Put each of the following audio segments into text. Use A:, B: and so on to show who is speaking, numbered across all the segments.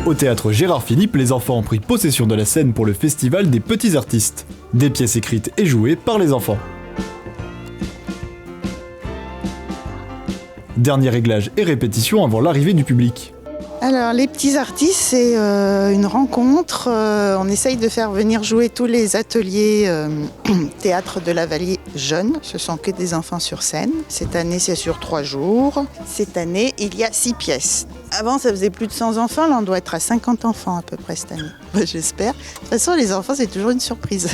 A: Au théâtre Gérard Philippe, les enfants ont pris possession de la scène pour le festival des petits artistes. Des pièces écrites et jouées par les enfants. Dernier réglage et répétition avant l'arrivée du public.
B: Alors, les petits artistes, c'est une rencontre. On essaye de faire venir jouer tous les ateliers théâtre de la Vallée jeunes. Ce sont que des enfants sur scène. Cette année, c'est sur 3 jours. Cette année, il y a 6 pièces. Avant, ça faisait plus de 100 enfants. Là, on doit être à 50 enfants à peu près cette année. J'espère. De toute façon, les enfants, c'est toujours une surprise.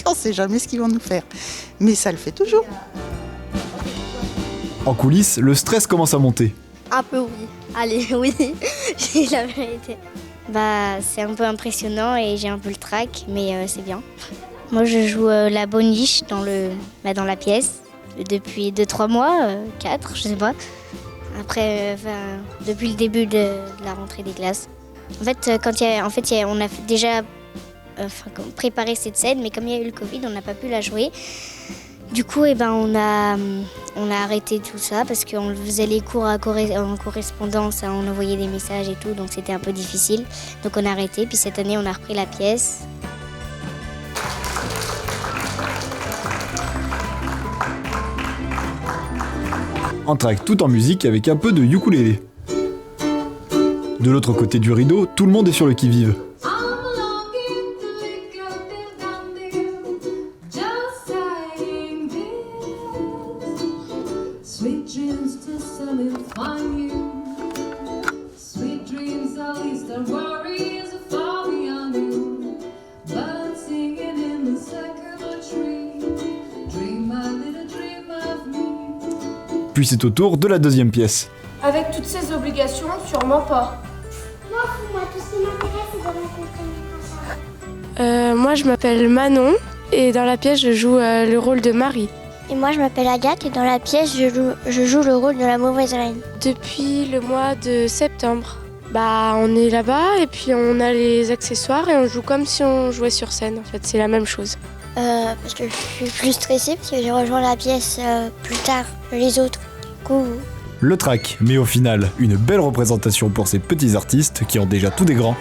B: On ne sait jamais ce qu'ils vont nous faire. Mais ça le fait toujours.
A: En coulisses, le stress commence à monter.
C: Un peu oui. Allez, oui, j'ai la vérité. C'est un peu impressionnant et j'ai un peu le trac, mais c'est bien. Moi, je joue la boniche dans la pièce depuis 2-3 mois, 4, je sais pas. Après, depuis le début de la rentrée des classes. En fait, on a déjà préparé cette scène, mais comme il y a eu le Covid, on n'a pas pu la jouer. Du coup, on a arrêté tout ça parce qu'on faisait les cours en correspondance, on envoyait des messages et tout, donc c'était un peu difficile. Donc on a arrêté, puis cette année on a repris la pièce.
A: Entr'acte tout en musique avec un peu de ukulélé. De l'autre côté du rideau, tout le monde est sur le qui-vive. Puis c'est au tour de la deuxième pièce.
D: Avec toutes ces obligations, sûrement pas.
E: Moi, tout ce qui m'intéresse, c'est de rencontrer mes parents.
D: Moi, je m'appelle Manon et dans la pièce, je joue le rôle de Marie.
E: Et moi, je m'appelle Agathe et dans la pièce, je joue le rôle de la mauvaise reine.
D: Depuis le mois de septembre, on est là-bas et puis on a les accessoires et on joue comme si on jouait sur scène. En fait, c'est la même chose.
E: Parce que je suis plus stressée parce que j'ai rejoint la pièce plus tard que les autres.
A: Le trac, mais au final, une belle représentation pour ces petits artistes qui ont déjà tout des grands.